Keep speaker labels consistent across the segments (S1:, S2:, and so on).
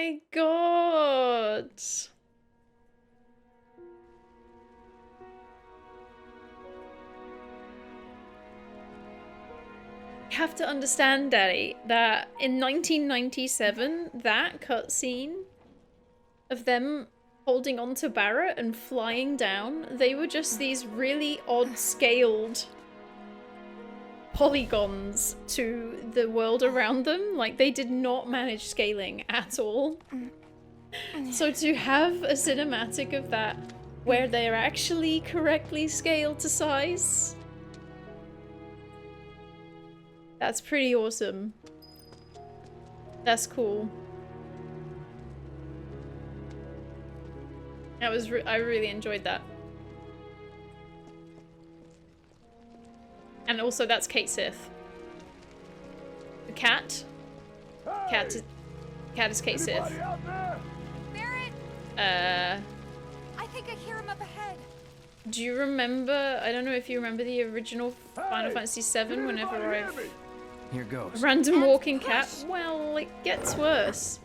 S1: my god. You have to understand, Daddy, that in 1997, that cutscene of them holding on to Barret and flying down, they were just these really odd scaled polygons to the world around them. Like, they did not manage scaling at all. So to have a cinematic of that where they're actually correctly scaled to size, that's pretty awesome. That's cool. That was I really enjoyed that. And also that's Kate Sith. The cat. Cat is Kate Sith.
S2: Barret! I think I hear him up ahead.
S1: Do you remember, I don't know if you remember the original Final Fantasy VII, whenever I've...
S3: Here goes.
S1: A random walking cat? Well, it gets worse.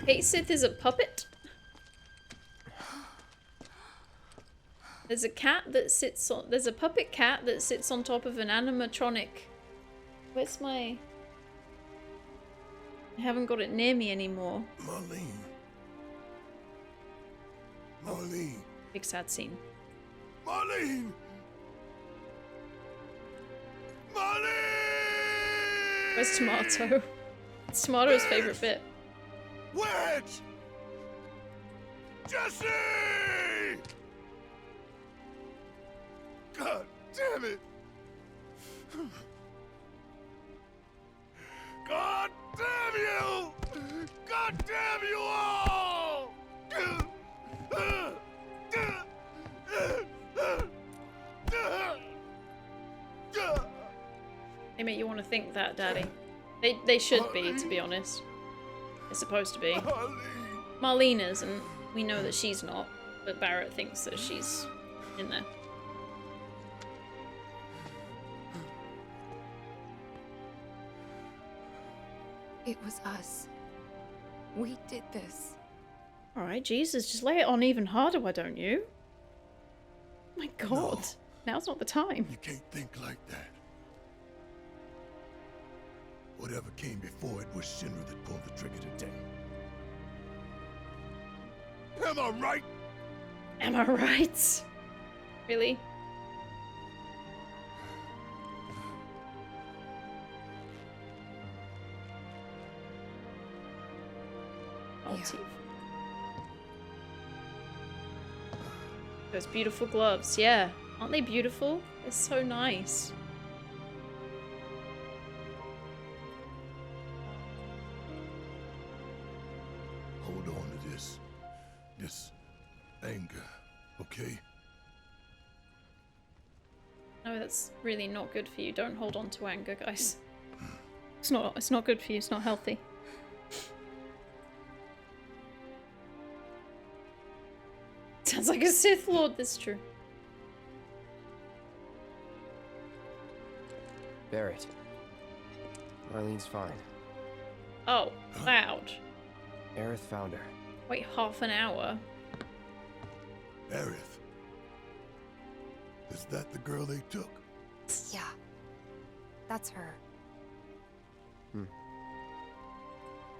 S1: Kate Sith is a puppet. There's a cat that sits on... There's a puppet cat that sits on top of an animatronic. Where's my... I haven't got it near me anymore.
S4: Marlene.
S1: Big sad scene.
S4: Marlene! Marlene!
S1: Where's Tomato? It's Tomato's favorite bit.
S4: Wedge! Jesse! God damn it! God damn you! God damn you all!
S1: They make you want to think that, Daddy. They should be, to be honest. They're supposed to be. Marlene isn't. We know that she's not, but Barret thinks that she's in there.
S2: It was us. We did this.
S1: Alright, Jesus, just lay it on even harder, why don't you? My god.
S4: No.
S1: Now's not the time.
S4: You can't think like that. Whatever came before it was Shinra that pulled the trigger today. Am I right?
S1: Am I right? Really? Oh,
S2: Yeah.
S1: teeth. Those beautiful gloves, yeah. Aren't they beautiful? They're so nice.
S4: Hold on to this anger, okay?
S1: No, that's really not good for you. Don't hold on to anger, guys. It's not good for you. It's not healthy. Sounds like a Sith Lord, that's true.
S3: Barret. Marlene's fine.
S1: Oh, loud.
S3: Aerith found her.
S1: Wait half an hour.
S4: Aerith. Is that the girl they took?
S2: Yeah. That's her.
S4: What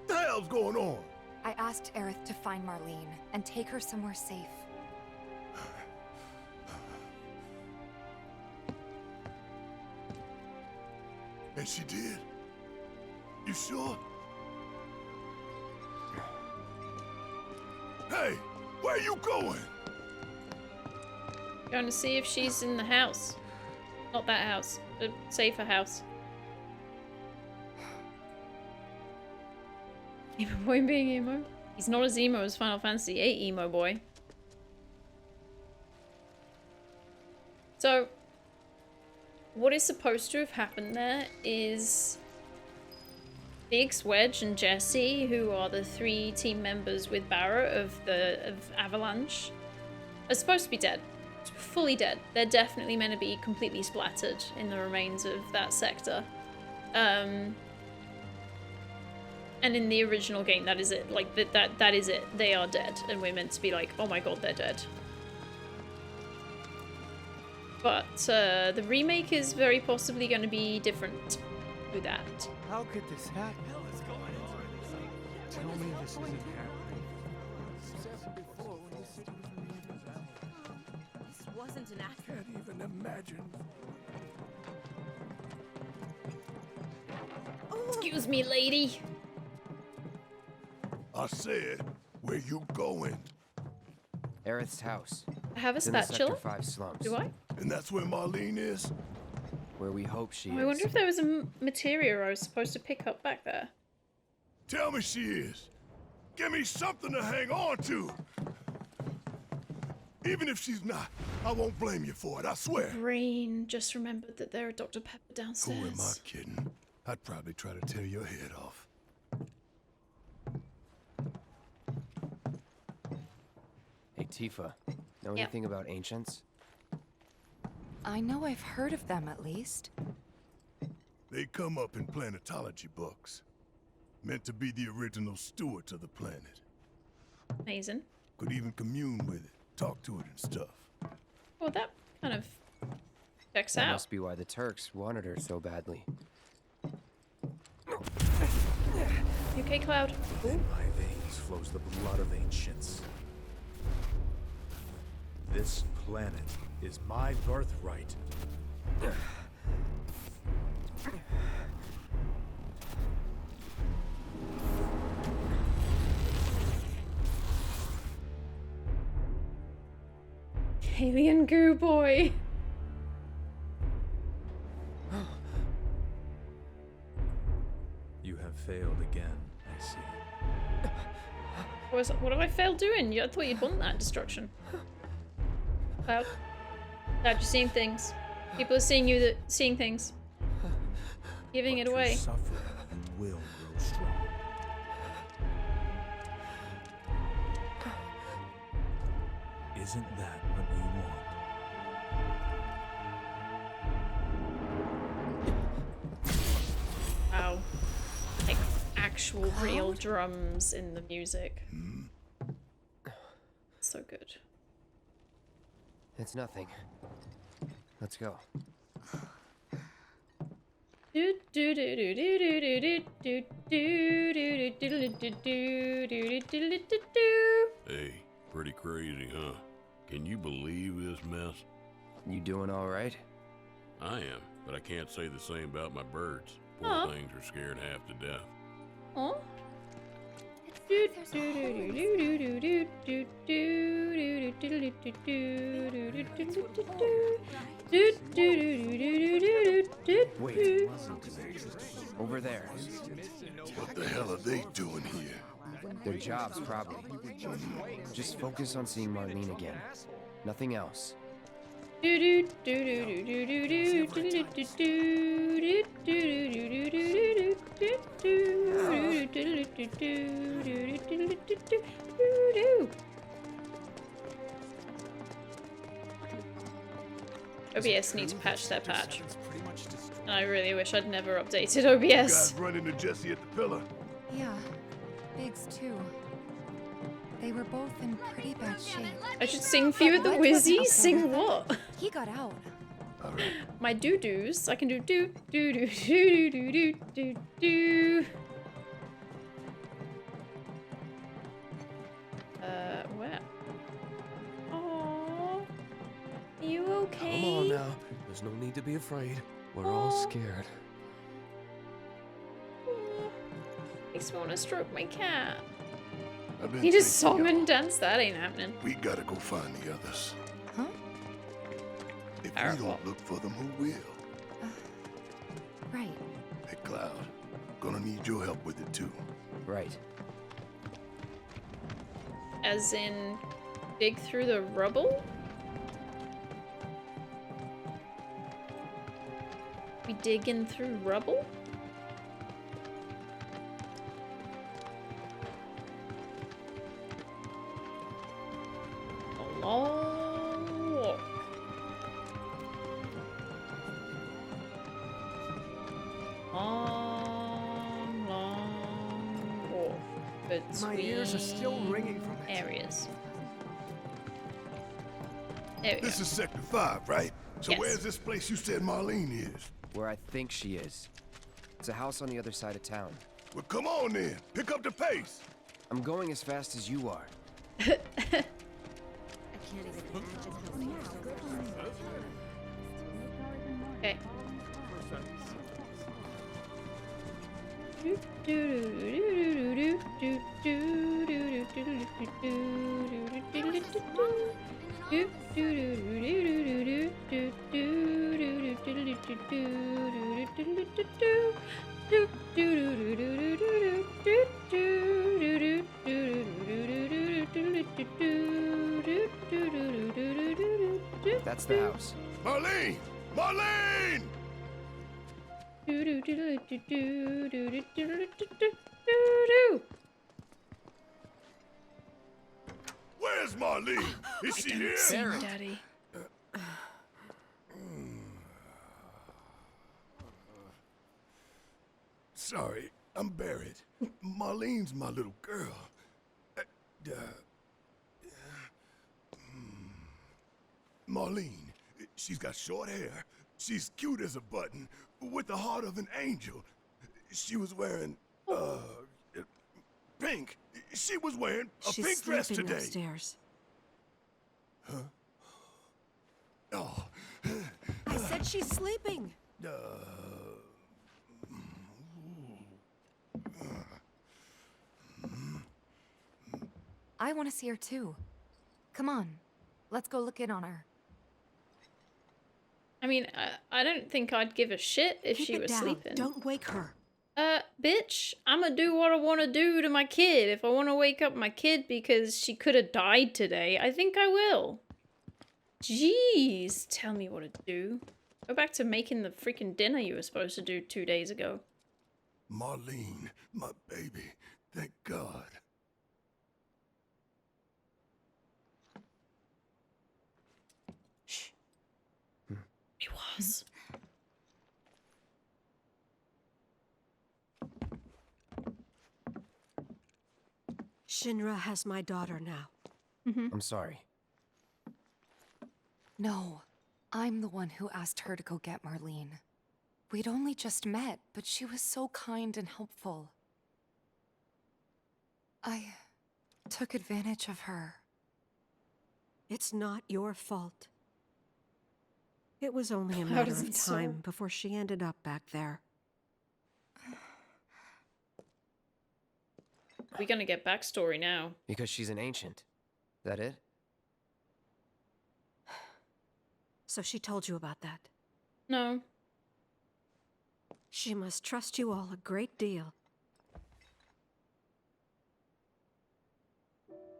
S4: the hell's going on?
S2: I asked Aerith to find Marlene and take her somewhere safe.
S4: And she did? You sure? Hey, where you going?
S1: Going to see if she's in the house. Not that house. A safer house. Emo boy being emo? He's not as emo as Final Fantasy VIII emo boy. So, what is supposed to have happened there is Biggs, Wedge, and Jesse, who are the 3 team members with Barret of Avalanche, are supposed to be dead. Fully dead. They're definitely meant to be completely splattered in the remains of that sector. And And in the original game, that is it. Like, that is it. They are dead. And we're meant to be like, oh my god, they're dead. But the remake is very possibly going to be different to that.
S5: How could this happen? Tell me this isn't happening.
S2: This wasn't an accident.
S4: Can't even imagine.
S1: Excuse me, lady.
S4: I said, where you going?
S3: Aerith's house.
S1: I have a
S3: It's in the
S1: spatula.
S3: Sector 5 slums.
S1: Do I?
S4: And that's where Marlene is?
S3: Where we hope she
S1: I
S3: is.
S1: wonder if there was a material I was supposed to pick up back there.
S4: Tell me she is. Give me something to hang on to. Even if she's not, I won't blame you for it, I swear.
S1: Brain just remembered that there are Dr. Pepper
S4: Who
S1: downstairs.
S4: am I kidding? I'd probably try to tear your head off.
S3: Hey, Tifa. Know
S1: Yeah.
S3: anything about ancients?
S2: I know I've heard of them at least.
S4: They come up in planetology books. Meant to be the original stewards of the planet.
S1: Amazing.
S4: Could even commune with it, talk to it and stuff.
S1: Well, that kind of checks
S3: That
S1: out.
S3: must be why the Turks wanted her so badly.
S1: You okay, Cloud?
S5: In my veins flows the blood of ancients. This planet is my birthright.
S1: Alien goo boy.
S5: You have failed again, I see.
S1: What have I failed doing? I thought you'd want that destruction. Cloud. Cloud, you're seeing things. People are seeing you seeing things. Giving it
S5: To
S1: away.
S5: suffer, you will grow strong. Isn't that what you want?
S1: Wow. Like actual real drums in the music. So good.
S3: It's nothing. Let's go.
S4: Hey, pretty crazy, huh? Can you believe this mess?
S3: You doing all right?
S4: I am, but I can't say the same about my birds. Poor
S1: Aw.
S4: things are scared half to death.
S1: Aw.
S2: There's a hole.
S3: Wait. Over there.
S4: What the hell are they doing here?
S3: Their jobs, probably. Just focus on seeing Marlene again. Nothing else.
S1: OBS needs to patch their patch. And I really wish I'd never updated OBS.
S4: Guys run into Jesse at the pillar.
S2: Yeah, Biggs too. They were both in pretty bad shape.
S1: I should sing for you at the Wizzy? Sing what?
S2: He got out.
S4: All right.
S1: My doo-doos. I can do doo doo doo doo doo doo doo doo. Where? Aww. You okay?
S6: Come on now. There's no need to be afraid. We're all
S1: Aw.
S6: scared.
S1: Aw. Makes me want to stroke my cat.
S4: I've been
S1: He just
S4: thinking,
S1: song and
S4: y'all.
S1: dance. That ain't happening.
S4: We gotta go find the others.
S2: Huh?
S4: If
S1: Alright,
S4: we
S1: well.
S4: don't look for them, who will?
S2: Right.
S4: Hey, Cloud. Gonna need your help with it, too.
S3: Right.
S1: As in, dig through the rubble? We digging through rubble? A long walk. Long, long
S5: My ears are still ringing from it.
S1: areas. There we go.
S4: This is Sector 5, right? So
S1: Yes.
S4: where's this place you said Marlene is?
S3: Where I think she is. It's a house on the other side of town.
S4: Well, come on then. Pick up the pace.
S3: I'm going as fast as you are.
S1: Okay.
S3: That's the house.
S4: Marlene! Marlene! Where's Marlene? Is she here?
S1: Sing, Daddy.
S4: Sorry, I'm Barret. Marlene's my little girl. Marlene, she's got short hair. She's cute as a button, with the heart of an angel. She was wearing, pink. She was wearing a
S7: She's
S4: pink dress
S7: sleeping
S4: today.
S7: upstairs.
S4: Oh,
S7: I said she's sleeping.
S2: I want to see her too. Come on, let's go look in on her.
S1: I mean, I don't think I'd give a shit if
S7: Keep
S1: she
S7: it
S1: was
S7: down.
S1: sleeping.
S7: Don't wake her.
S1: Bitch, I'ma do what I wanna do to my kid. If I wanna wake up my kid because she could have died today, I think I will. Jeez, tell me what to do. Go back to making the freaking dinner you were supposed to do 2 days ago.
S4: Marlene, my baby. Thank God.
S1: Shh. He was.
S7: Shinra has my daughter now.
S3: I'm sorry.
S2: No, I'm the one who asked her to go get Marlene. We'd only just met, but she was so kind and helpful. I took advantage of her.
S7: It's not your fault. It was only a
S1: How
S7: matter
S1: does
S7: of
S1: it so?
S7: time before she ended up back there.
S1: We're gonna get backstory now.
S3: Because she's an ancient. That it?
S7: So she told you about that.
S1: No.
S7: She must trust you all a great deal.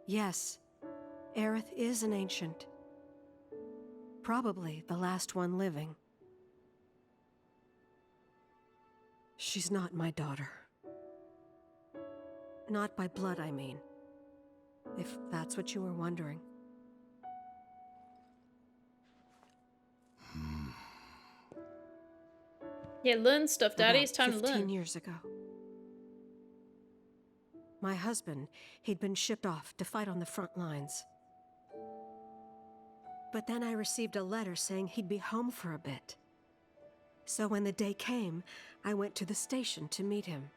S7: Yes, Aerith is an ancient. Probably the last one living. She's not my daughter. Not by blood, I mean. If that's what you were wondering.
S1: Yeah, learn stuff, Daddy. It's time to
S7: 15
S1: learn.
S7: years ago. My husband, he'd been shipped off to fight on the front lines. But then I received a letter saying he'd be home for a bit. So when the day came, I went to the station to meet him.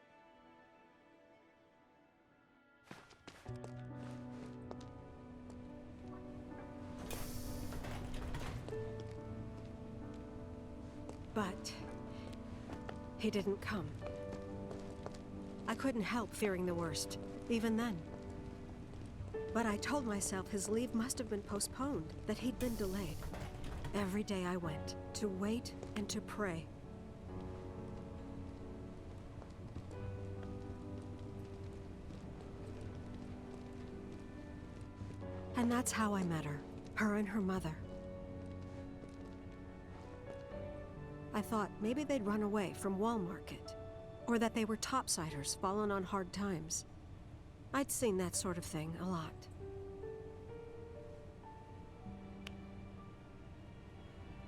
S7: But he didn't come. I couldn't help fearing the worst, even then. But I told myself his leave must have been postponed, that he'd been delayed. Every day I went, to wait and to pray. And that's how I met her and her mother. I thought maybe they'd run away from Wall Market, or that they were topsiders fallen on hard times. I'd seen that sort of thing a lot.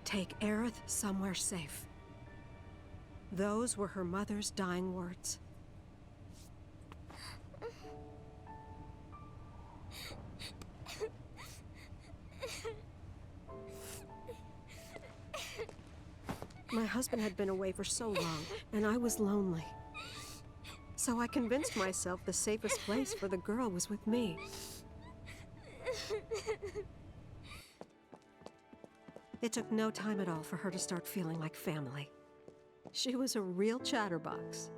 S7: Take Aerith somewhere safe. Those were her mother's dying words. My husband had been away for so long, and I was lonely. So I convinced myself the safest place for the girl was with me. It took no time at all for her to start feeling like family. She was a real chatterbox.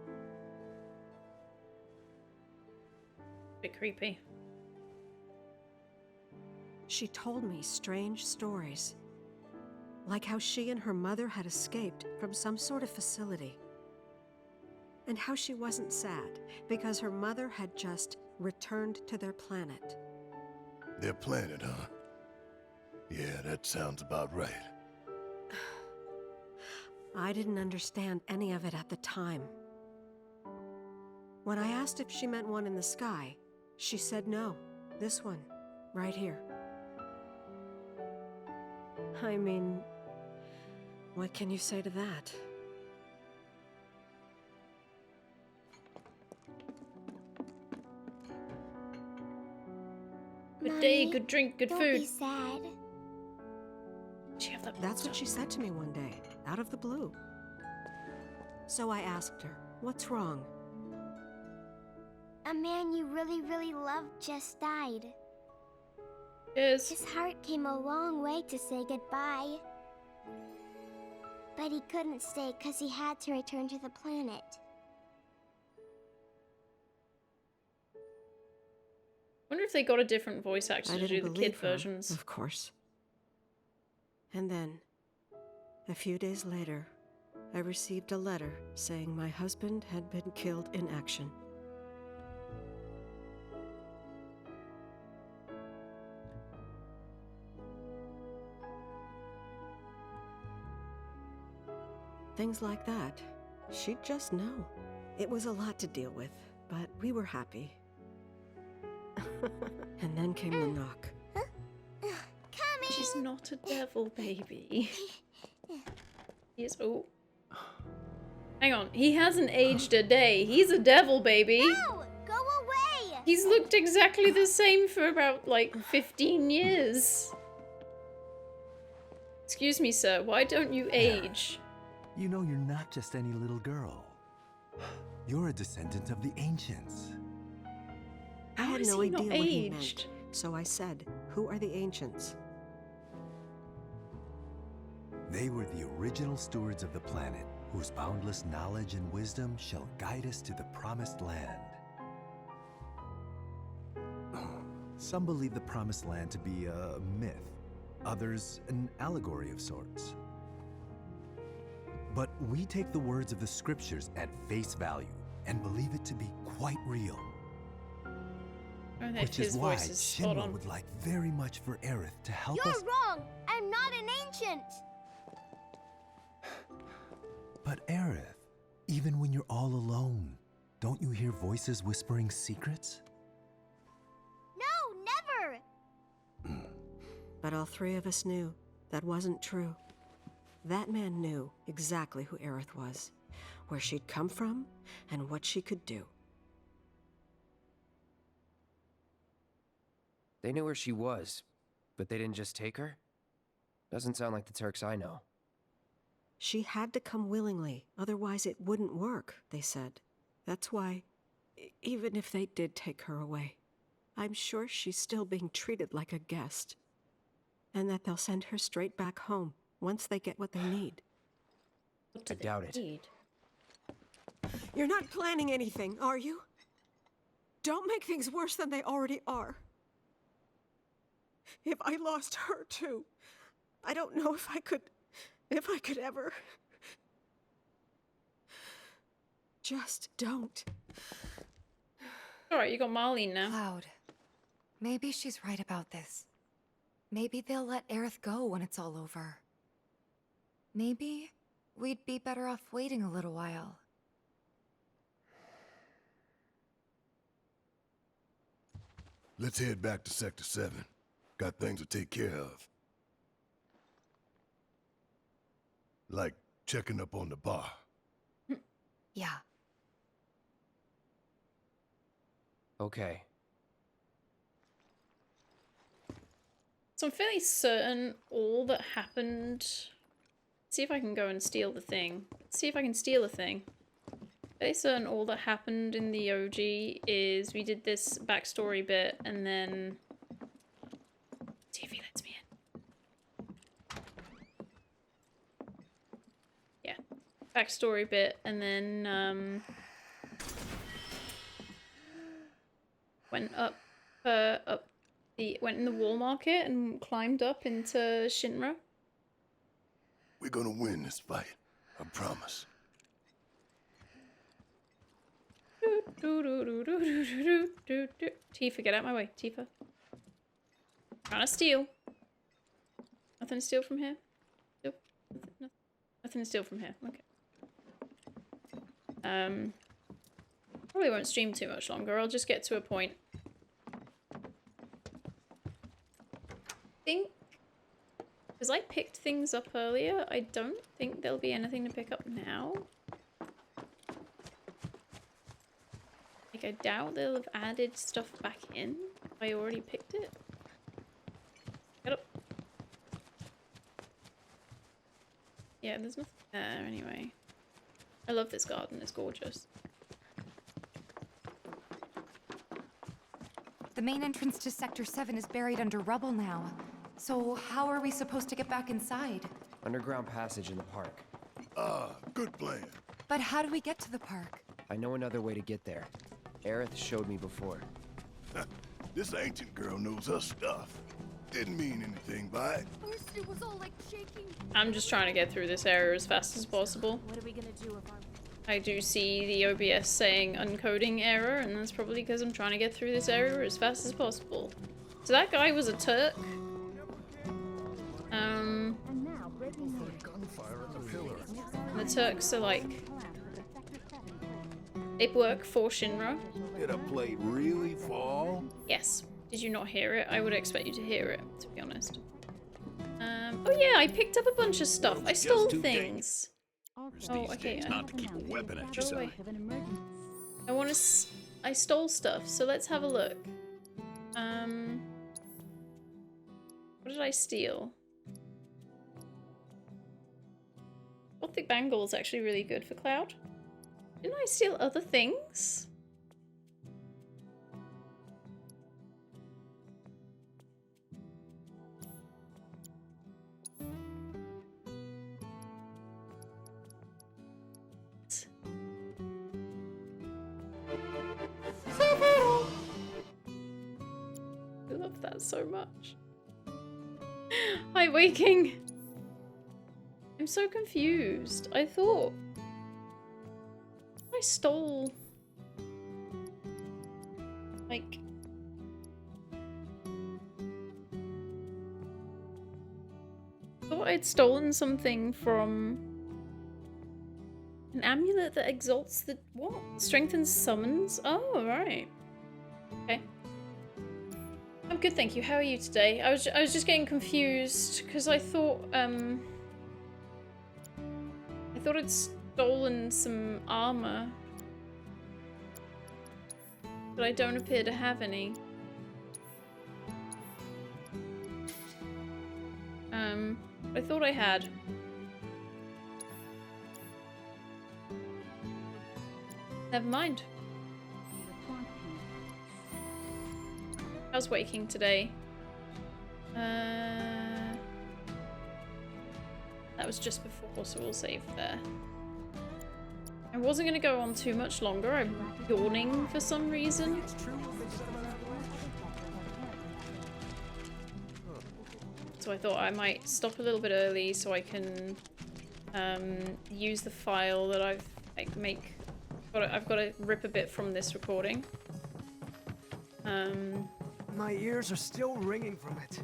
S1: Bit creepy.
S7: She told me strange stories, like how she and her mother had escaped from some sort of facility, and how she wasn't sad because her mother had just returned to their planet.
S4: Their planet, huh? Yeah, that sounds about right.
S7: I didn't understand any of it at the time. When I asked if she meant one in the sky, she said no. This one, right here. I mean, what can you say to that?
S1: Good day, good drink, good
S8: Don't
S1: food.
S8: be sad.
S1: She have that
S7: That's what
S1: monster?
S7: she said to me one day, out of the blue. So I asked her, what's wrong?
S8: A man you really, really loved just died.
S1: Yes.
S8: His heart came a long way to say goodbye. But he couldn't stay because he had to return to the planet.
S1: Wonder if they got a different voice actor
S7: I
S1: to do
S7: didn't
S1: the
S7: believe
S1: kid
S7: her,
S1: versions.
S7: of course. And then, a few days later, I received a letter saying my husband had been killed in action. Things like that. She'd just know. It was a lot to deal with, but we were happy. And then came the knock.
S8: Coming!
S1: She's not a devil baby. He is. Oh. Hang on. He hasn't aged a day. He's a devil baby.
S8: No! Go away!
S1: He's looked exactly the same for about, like, 15 years. Excuse me, sir. Why don't you age?
S5: You know you're not just any little girl. You're a descendant of the ancients.
S7: I
S1: How
S7: had
S1: is
S7: no
S1: he not
S7: idea what he
S1: aged?
S7: meant, so I said, "Who are the ancients?"
S5: They were the original stewards of the planet, whose boundless knowledge and wisdom shall guide us to the promised land. Some believe the promised land to be a myth, others an allegory of sorts. But we take the words of the scriptures at face value and believe it to be quite real.
S1: I don't know if
S5: Which is
S1: his
S5: why
S1: voice is spot
S5: Shinra
S1: on.
S5: would like very much for Aerith to help
S8: You're
S5: us.
S8: wrong! I'm not an ancient!
S5: But Aerith, even when you're all alone, don't you hear voices whispering secrets?
S8: No, never!
S7: But all three of us knew that wasn't true. That man knew exactly who Aerith was, where she'd come from, and what she could do.
S3: They knew where she was, but they didn't just take her? Doesn't sound like the Turks I know.
S7: She had to come willingly, otherwise it wouldn't work, they said. That's why, even if they did take her away, I'm sure she's still being treated like a guest. And that they'll send her straight back home once they get what they need.
S1: What do
S3: I
S1: they
S3: doubt it.
S1: need?
S7: You're not planning anything, are you? Don't make things worse than they already are. If I lost her too, I don't know if I could ever. Just don't.
S1: Alright, you got Marlene now.
S2: Cloud. Maybe she's right about this. Maybe they'll let Aerith go when it's all over. Maybe we'd be better off waiting a little while.
S4: Let's head back to Sector 7. Got things to take care of. Like checking up on the bar.
S2: Yeah.
S3: Okay.
S1: So I'm fairly certain all that happened see if I can go and steal the thing. Let's see if I can steal a thing. Based on all that happened in the OG is we did this backstory bit and then... See if he lets me in. Yeah. Backstory bit and then went went in the wall market and climbed up into Shinra.
S4: We're gonna win this fight. I promise.
S1: Tifa, get out my way. Tifa. Trying to steal. Nothing to steal from here? Nope. Nothing to steal from here. Okay. Probably won't stream too much longer. I'll just get to a point. Because I picked things up earlier, I don't think there'll be anything to pick up now. Like, I doubt they'll have added stuff back in. I already picked it. Get up. Yeah, there's nothing there anyway. I love this garden, it's gorgeous.
S2: The main entrance to Sector 7 is buried under rubble now. So how are we supposed to get back inside?
S3: Underground passage in the park.
S4: Ah, good plan.
S2: But how do we get to the park?
S3: I know another way to get there. Aerith showed me before.
S4: This ancient girl knows her stuff. Didn't mean anything by it.
S8: First it was all like shaking.
S1: I'm just trying to get through this area as fast as possible.
S8: What are we gonna do if our...
S1: I do see the OBS saying uncoding error, and that's probably because I'm trying to get through this area as fast as possible. So that guy was a Turk. The Turks are like... They work for Shinra.
S4: Did a plate really fall?
S1: Yes. Did you not hear it? I would expect you to hear it, to be honest. Oh yeah, I picked up a bunch of stuff. I stole things. Oh, okay.
S4: Not to keep a weapon at your side.
S1: I want to... I stole stuff, so let's have a look. What did I steal? Gothic Bangle is actually really good for Cloud. Didn't I steal other things? I love that so much. Hi, Waking. I'm so confused. I thought I stole like I thought I'd stolen something from an amulet that exalts the what? Strengthens summons? Oh, right. Okay. I'm good, thank you. How are you today? I was just getting confused because I thought I'd stolen some armor, but I don't appear to have any. I thought I had. Never mind. I was waking today. That was just before, so we'll save there. I wasn't going to go on too much longer. I'm yawning for some reason. So I thought I might stop a little bit early so I can use the file that I've I've got to rip a bit from this recording.
S6: My ears are still ringing from it.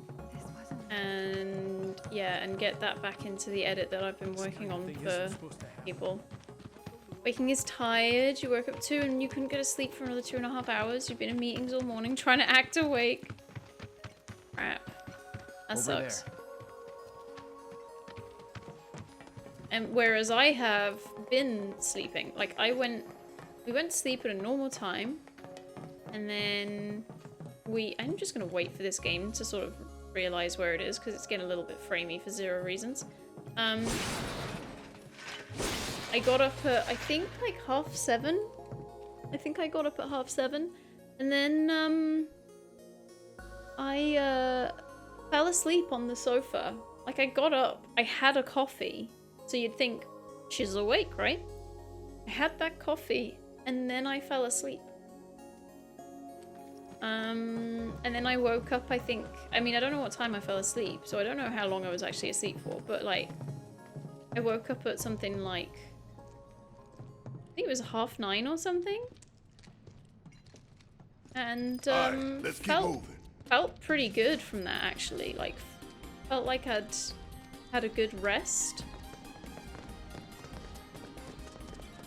S1: And yeah, and get that back into the edit that I've been working on for people. Waking is tired. You woke up 2 and you couldn't go to sleep for another 2.5 hours. You've been in meetings all morning trying to act awake. Crap. That sucks. And whereas I have been sleeping, like we went to sleep at a normal time, and then I'm just gonna wait for this game to sort of realize where it is because it's getting a little bit framey for 0 reasons. I got up at, I think, like 7:30. I think I got up at 7:30. And then, I, fell asleep on the sofa. Like, I got up, I had a coffee. So you'd think, she's awake, right? I had that coffee, and then I fell asleep. And then I woke up, I think, I mean, I don't know what time I fell asleep, so I don't know how long I was actually asleep for, but like, I woke up at something like, I think it was 9:30 or something. And,
S4: Let's keep moving.
S1: felt pretty good from that, actually. Like, felt like I'd had a good rest.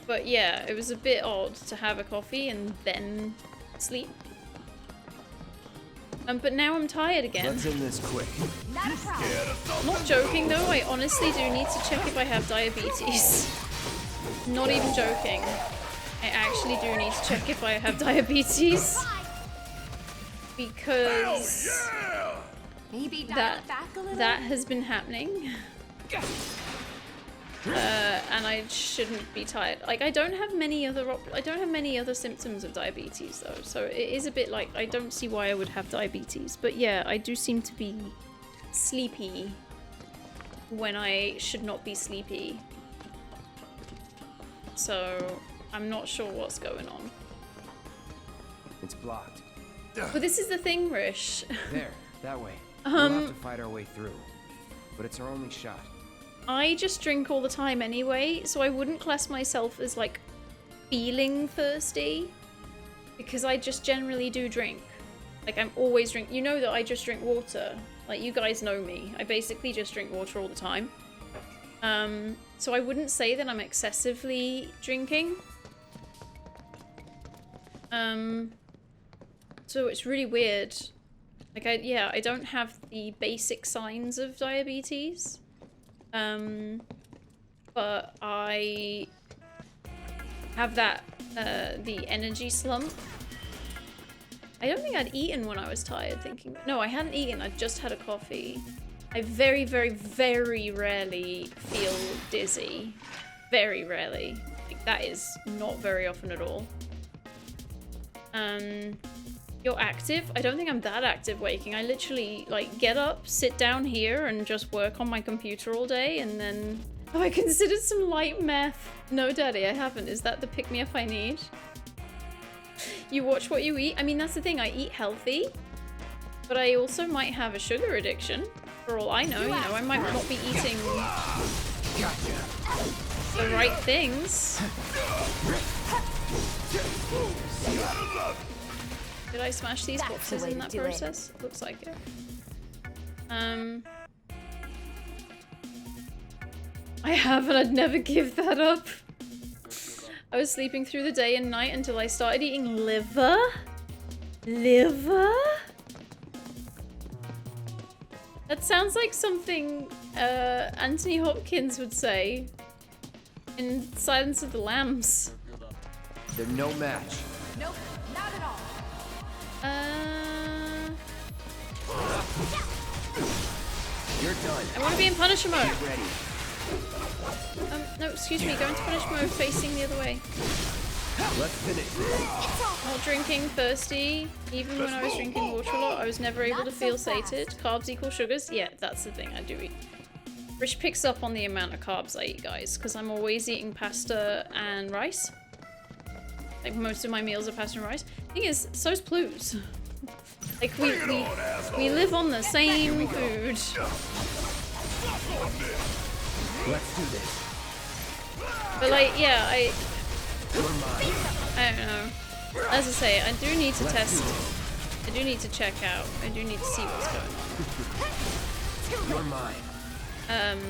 S1: But yeah, it was a bit odd to have a coffee and then sleep. But now I'm tired again.
S3: Let's end this quick.
S1: Not joking though, I honestly do need to check if I have diabetes. Not even joking. I actually do need to check if I have diabetes. Because
S8: Maybe
S1: that has been happening. And I shouldn't be tired. Like, I don't have many other symptoms of diabetes though, so it is a bit like, I don't see why I would have diabetes. But yeah, I do seem to be sleepy when I should not be sleepy. So I'm not sure what's going on.
S3: It's blocked.
S1: But this is the thing, Rish.
S3: There, that way. We'll have to fight our way through. But it's our only shot.
S1: I just drink all the time anyway, so I wouldn't class myself as like feeling thirsty, because I just generally do drink. Like, I'm always drink. You know that I just drink water. Like, you guys know me. I basically just drink water all the time. So I wouldn't say that I'm excessively drinking. So it's really weird. Like, I don't have the basic signs of diabetes. But I have that, the energy slump. I don't think I'd eaten when I was tired, thinking. No, I hadn't eaten, I just had a coffee. I very, very, very rarely feel dizzy. Very rarely. Like, that is not very often at all. You're active? I don't think I'm that active waking. I literally, like, get up, sit down here, and just work on my computer all day, and then... Oh, I considered some light meth. No, Daddy, I haven't. Is that the pick-me-up I need? You watch what you eat? I mean, that's the thing. I eat healthy, but I also might have a sugar addiction. For all I know, you know, I might not be eating the right things. Did I smash these boxes in that process? Looks like it. I have, and I'd never give that up. I was sleeping through the day and night until I started eating liver. Liver? That sounds like something Anthony Hopkins would say in Silence of the Lambs.
S3: They're no match.
S8: Nope, not at all.
S3: You're done.
S1: I want to be in Punisher mode.
S3: Get ready.
S1: No, excuse me, go into Punish mode, facing the other way.
S3: Let's finish.
S1: Not drinking, thirsty. Even when I was drinking water a lot, I was never able to feel sated. Carbs equal sugars? Yeah, that's the thing, I do eat. Rich picks up on the amount of carbs I eat, guys, because I'm always eating pasta and rice. Like, most of my meals are pasta and rice. Thing is, so's Plu's. Like, we live on the same food.
S3: Let's do this.
S1: But, like, yeah, I don't know. As I say, I do need to test. I do need to check out. I do need to see what's going on.
S3: You're mine.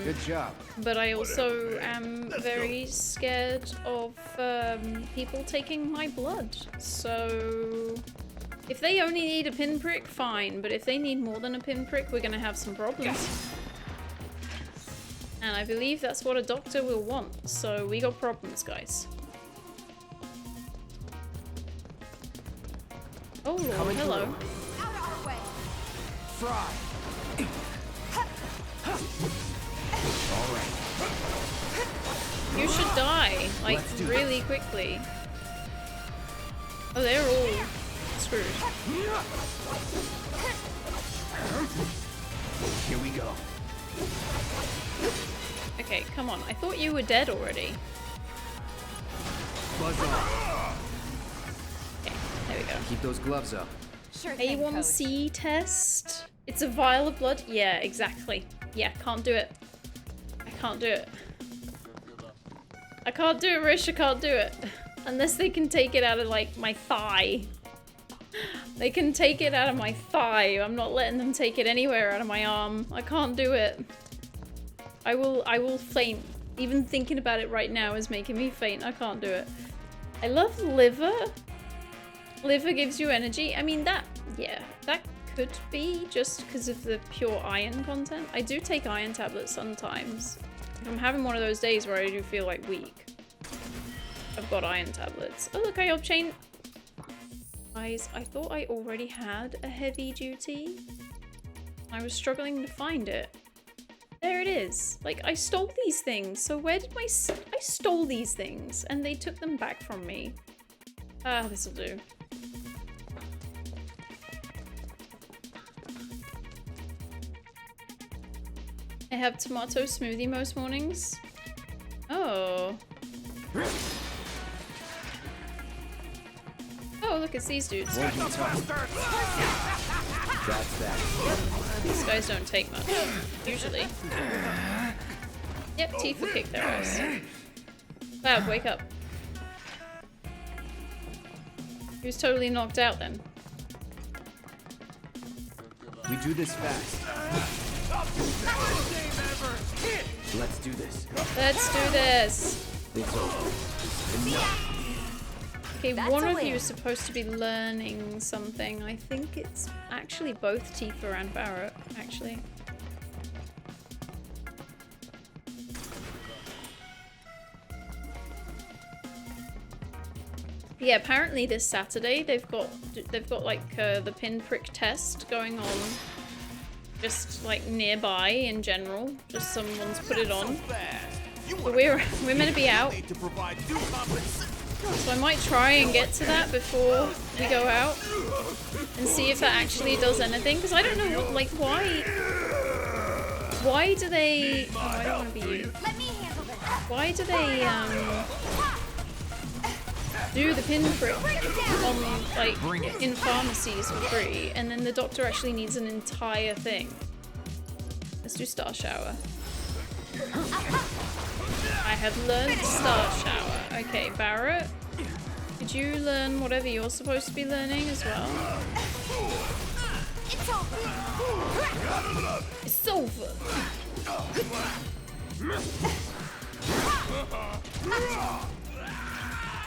S3: Good job.
S1: But I also am very scared of people taking my blood. So if they only need a pinprick, fine. But if they need more than a pinprick, we're gonna have some problems. And I believe that's what a doctor will want. So we got problems, guys. Oh, Lord, hello.
S8: Out of our way.
S3: Fry. All right.
S1: You should die, like, really quickly. Oh, they're all screwed.
S3: Here we go.
S1: Okay, come on. I thought you were dead already.
S3: Buzz off.
S1: Okay, there we go.
S3: Keep those gloves up.
S8: Sure thing, Coach.
S1: A1C test. It's a vial of blood. Yeah, exactly. Yeah, can't do it. I can't do it. I can't do it, Rish. I can't do it. Unless they can take it out of, like, my thigh. They can take it out of my thigh. I'm not letting them take it anywhere out of my arm. I can't do it. I will faint. Even thinking about it right now is making me faint. I can't do it. I love liver. Liver gives you energy. I mean, that could be just because of the pure iron content. I do take iron tablets sometimes. If I'm having one of those days where I do feel like weak, I've got iron tablets. Oh look, I obtained... Guys, I thought I already had a heavy duty. I was struggling to find it. There it is. Like, I stole these things. So where did I stole these things and they took them back from me. Ah, this'll do. I have tomato smoothie most mornings. Oh. Oh, look, it's these dudes.
S3: Won't be tough. That's that.
S1: These guys don't take much, usually. Yep, Tifa kicked their ass. Cloud, wake up. He was totally knocked out then.
S3: We do this fast. Let's do this.
S1: Let's do this.
S3: It's over. Enough.
S1: Okay,
S8: That's
S1: one
S8: a
S1: of
S8: win.
S1: you is supposed to be learning something. I think it's actually both Tifa and Barret, actually. Yeah, apparently this Saturday they've got like the pinprick test going on, just like nearby in general. Just someone's put it on. But we're meant to be out. So I might try and get to that before we go out and see if that actually does anything. Because I don't know what, like, why do they, oh, I don't want to be you.
S8: Let me handle this.
S1: Why do they, do the pinprick on, like, in pharmacies for free, and then the doctor actually needs an entire thing? Let's do Star Shower. I have learned Star Shower. Okay, Barret, did you learn whatever you're supposed to be learning as well?
S8: It's over.
S1: It's over.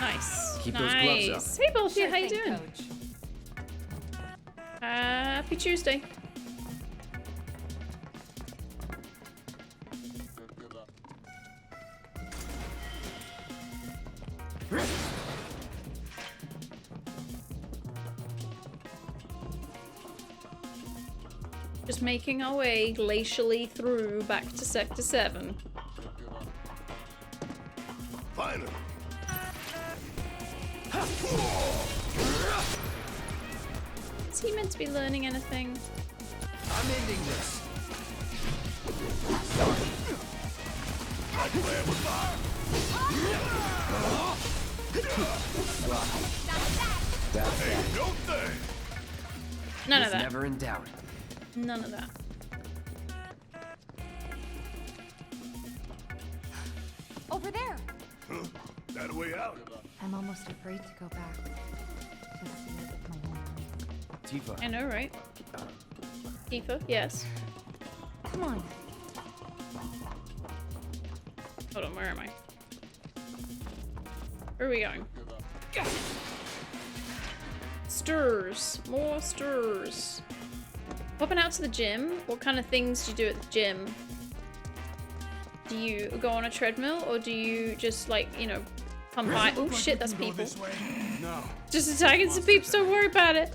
S1: Nice.
S3: Keep those
S1: nice.
S3: gloves up.
S1: Hey, both of you,
S8: Sure
S1: how you
S8: thing,
S1: doing?
S8: Coach.
S1: Happy Tuesday. Just making our way glacially through back to Sector 7.
S4: Finally.
S1: Is he meant to be learning anything?
S3: I'm ending this. That's it.
S4: No thing.
S1: None of
S3: It's
S1: that.
S3: never in doubt.
S1: None of that.
S8: Over there.
S4: Huh? That a way out?
S2: I'm almost afraid to go back. Just see it with my own eyes.
S3: Tifa.
S1: I know, right? Tifa, yes.
S2: Come on.
S1: Hold on, where am I? Where are we going? Stirs. More stirs. Popping out to the gym? What kind of things do you do at the gym? Do you go on a treadmill or do you just, like, you know, come by? Oh shit, that's people.
S6: No.
S1: Just attacking some peeps, don't worry about it.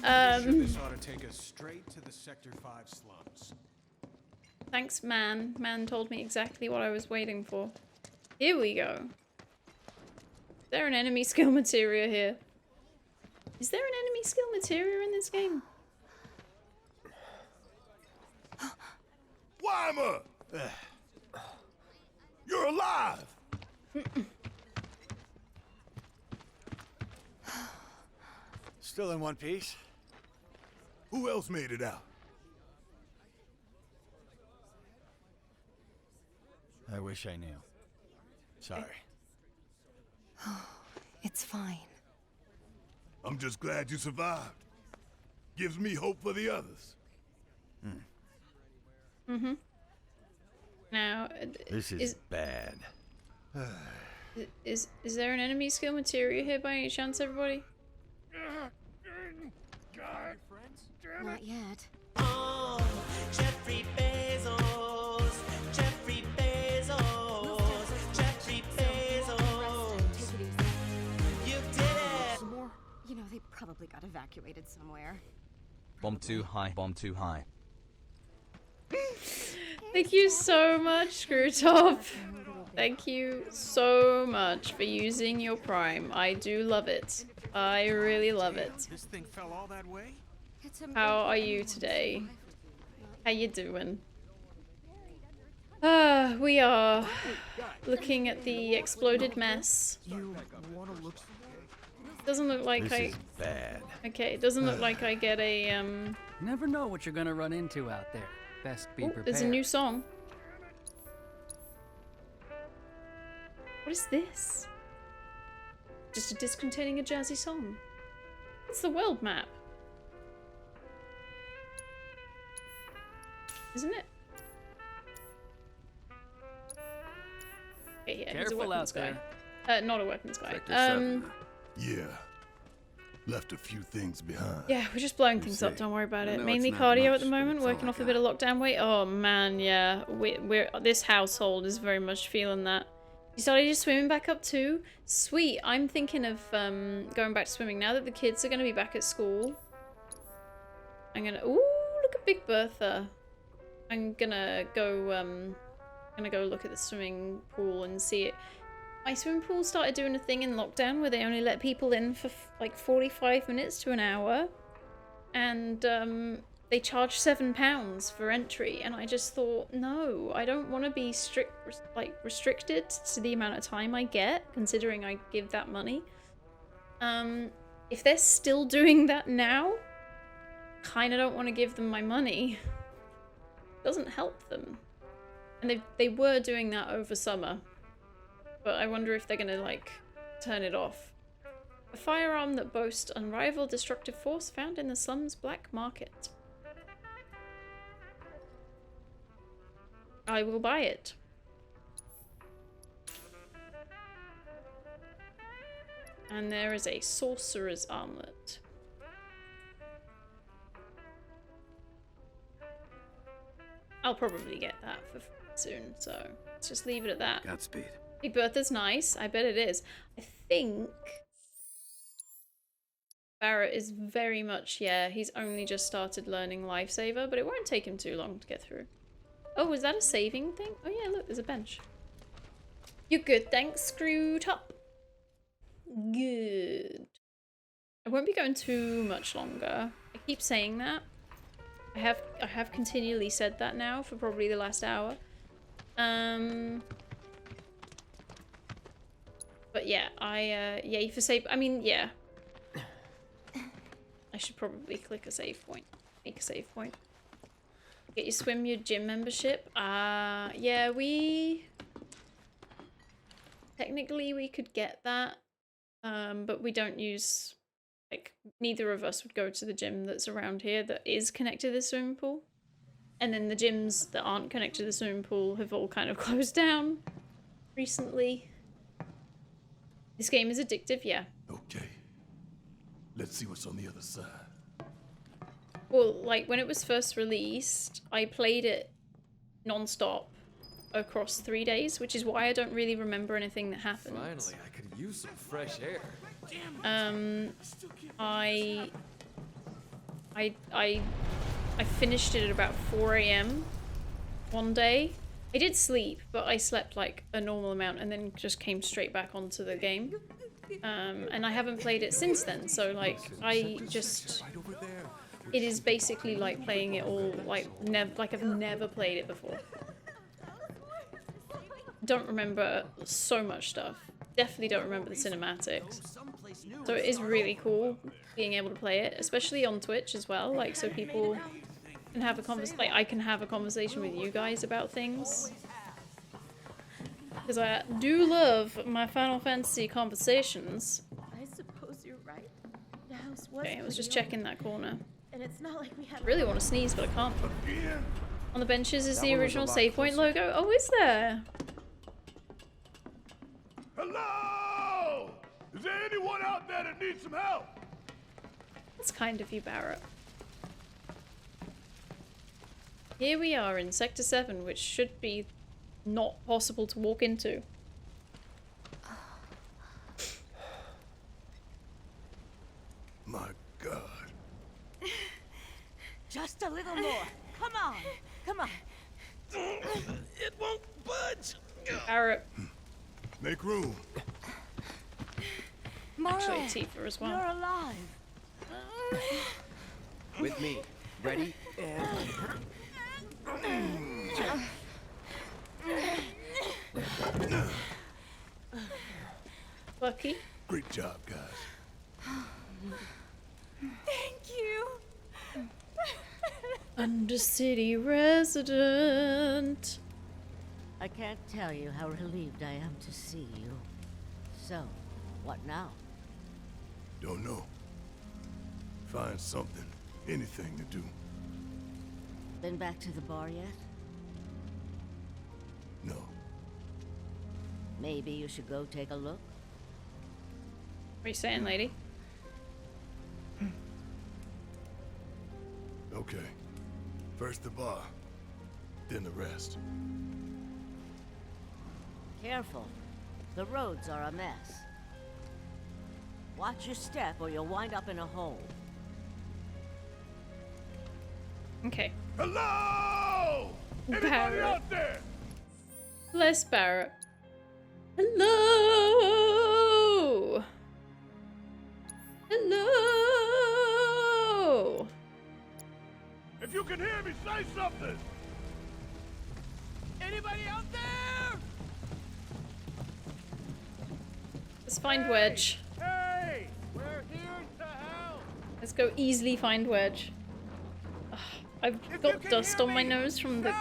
S6: This ought to take us straight to the Sector 5 slums.
S1: Thanks, man. Man told me exactly what I was waiting for. Here we go. Is there an enemy skill materia here? Is there an enemy skill materia in this game?
S4: Weimer! You're alive!
S6: Still in one piece?
S4: Who else made it out?
S6: I wish I knew. Sorry.
S2: It's fine.
S4: I'm just glad you survived. Gives me hope for the others.
S1: Now,
S6: This is bad.
S1: is there an enemy skill materia here by any chance, everybody?
S2: Not yet.
S9: Jeffrey Bezos, Jeffrey Bezos, Jeffrey Bezos. You did it!
S8: You know, they probably got evacuated somewhere.
S10: Bomb too high, bomb too high.
S1: Thank you so much, Screwtop. Thank you so much for using your Prime. I do love it. I really love it.
S6: This thing fell all that way?
S1: How are you today? How you doing? We are looking at the exploded mess. Doesn't look like
S6: This is bad.
S1: Okay, it doesn't look like I get a
S11: Never know what you're gonna run into out there. Best be prepared.
S1: There's a new song. What is this? Just a disc containing a jazzy song. It's the world map. Isn't it? Okay, yeah, he's a
S11: Careful
S1: weapons
S11: out
S1: guy. Not a weapons guy.
S4: Yeah. Left a few things behind.
S1: Yeah, we're just blowing things up. Don't worry about it.
S3: know
S1: Mainly
S3: it's not
S1: cardio
S3: much,
S1: at the
S3: but
S1: moment,
S3: it's all
S1: working
S3: I
S1: off a bit of lockdown weight. Oh man, yeah. We're this household is very much feeling that. You started your swimming back up too? Sweet. I'm thinking of going back to swimming now that the kids are gonna be back at school. I'm gonna. Ooh, look at Big Bertha. I'm gonna go look at the swimming pool and see it. My swimming pool started doing a thing in lockdown where they only let people in for like 45 minutes to an hour, and they charge £7 for entry. And I just thought, no, I don't want to be restricted to the amount of time I get, considering I give that money. If they're still doing that now, kind of don't want to give them my money. Doesn't help them. And they were doing that over summer. But I wonder if they're gonna, like, turn it off. A firearm that boasts unrivaled destructive force found in the slums black market. I will buy it. And there is a sorcerer's armlet. I'll probably get that for soon, so let's just leave it at that.
S3: Godspeed.
S1: Big Bertha's nice. I bet it is. I think Barret is very much, yeah, he's only just started learning Lifesaver, but it won't take him too long to get through. Oh, is that a saving thing? Oh yeah, look, there's a bench. You good, thanks, Screwtop. Good. I won't be going too much longer. I keep saying that. I have continually said that now for probably the last hour. But yeah, yay for save. I mean, yeah. I should probably click a save point. Make a save point. Get your gym membership. Yeah, technically we could get that. But we don't use, like, neither of us would go to the gym that's around here that is connected to the swimming pool. And then the gyms that aren't connected to the swimming pool have all kind of closed down recently. This game is addictive, yeah.
S4: Okay. Let's see what's on the other side.
S1: Well, like, when it was first released, I played it non-stop across 3 days, which is why I don't really remember anything that happened.
S3: Finally, I could use some fresh air.
S1: I finished it at about 4 AM one day, I did sleep, but I slept like a normal amount and then just came straight back onto the game. And I haven't played it since then, so like I just... It is basically like playing it all like I've never played it before. Don't remember so much stuff. Definitely don't remember the cinematics. So it is really cool being able to play it, especially on Twitch as well, like so people can have a like I can have a conversation with you guys about things. Because I do love my Final Fantasy conversations.
S12: I suppose you're right. The house was
S1: Okay, I was just checking that corner.
S12: and it's not like we had
S1: I really want to sneeze, but I can't. On the benches is the original save point logo. Oh, is there?
S4: Hello! Is there anyone out there that needs some help?
S1: That's kind of you, Barret. Here we are in Sector 7, which should be not possible to walk into.
S4: My God.
S8: Just a little more. Come on. Come on.
S9: It won't budge.
S1: Barret.
S4: Make room.
S1: Actually, Tifa as well.
S8: You're alive.
S3: With me. Ready? And...
S1: Lucky.
S4: Great job, guys.
S8: Thank you.
S1: Undercity resident.
S13: I can't tell you how relieved I am to see you. So, what now?
S4: Don't know. Find something, anything to do.
S13: Been back to the bar yet?
S4: No.
S13: Maybe you should go take a look?
S1: What are you saying, lady?
S4: Okay. First the bar, then the rest.
S13: Careful. The roads are a mess. Watch your step or you'll wind up in a hole.
S1: Okay.
S4: Hello! Anybody
S1: Barret.
S4: out there?
S1: Bless Barret. Hello! Hello!
S4: If you can hear me, say something!
S9: Anybody out there?
S1: Let's find Wedge.
S9: Hey, we're here to help.
S1: Let's go easily find Wedge. Ugh, I've got dust on my nose from the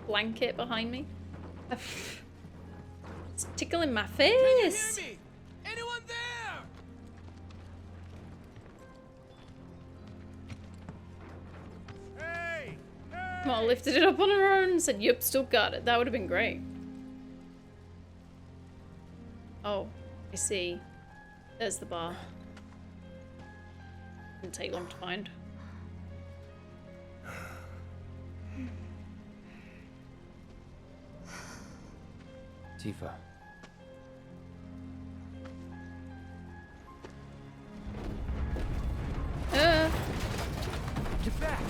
S1: blanket behind me. It's tickling my face.
S9: Can you hear me? Anyone there? Hey,
S1: Well, lifted it up on her own and said, "Yep, still got it." That would have been great. Oh, I see. There's the bar. Didn't take long to find.
S3: Tifa. Get back!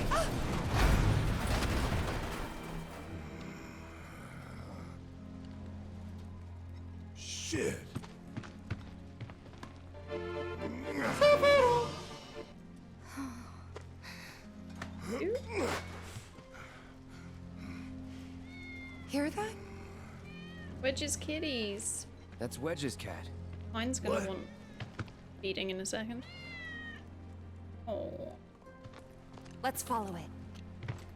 S4: Shit.
S2: Hear that?
S1: Wedge's kitties.
S3: That's Wedge's cat.
S1: Mine's gonna
S4: What?
S1: want feeding in a second. Oh.
S2: Let's follow it.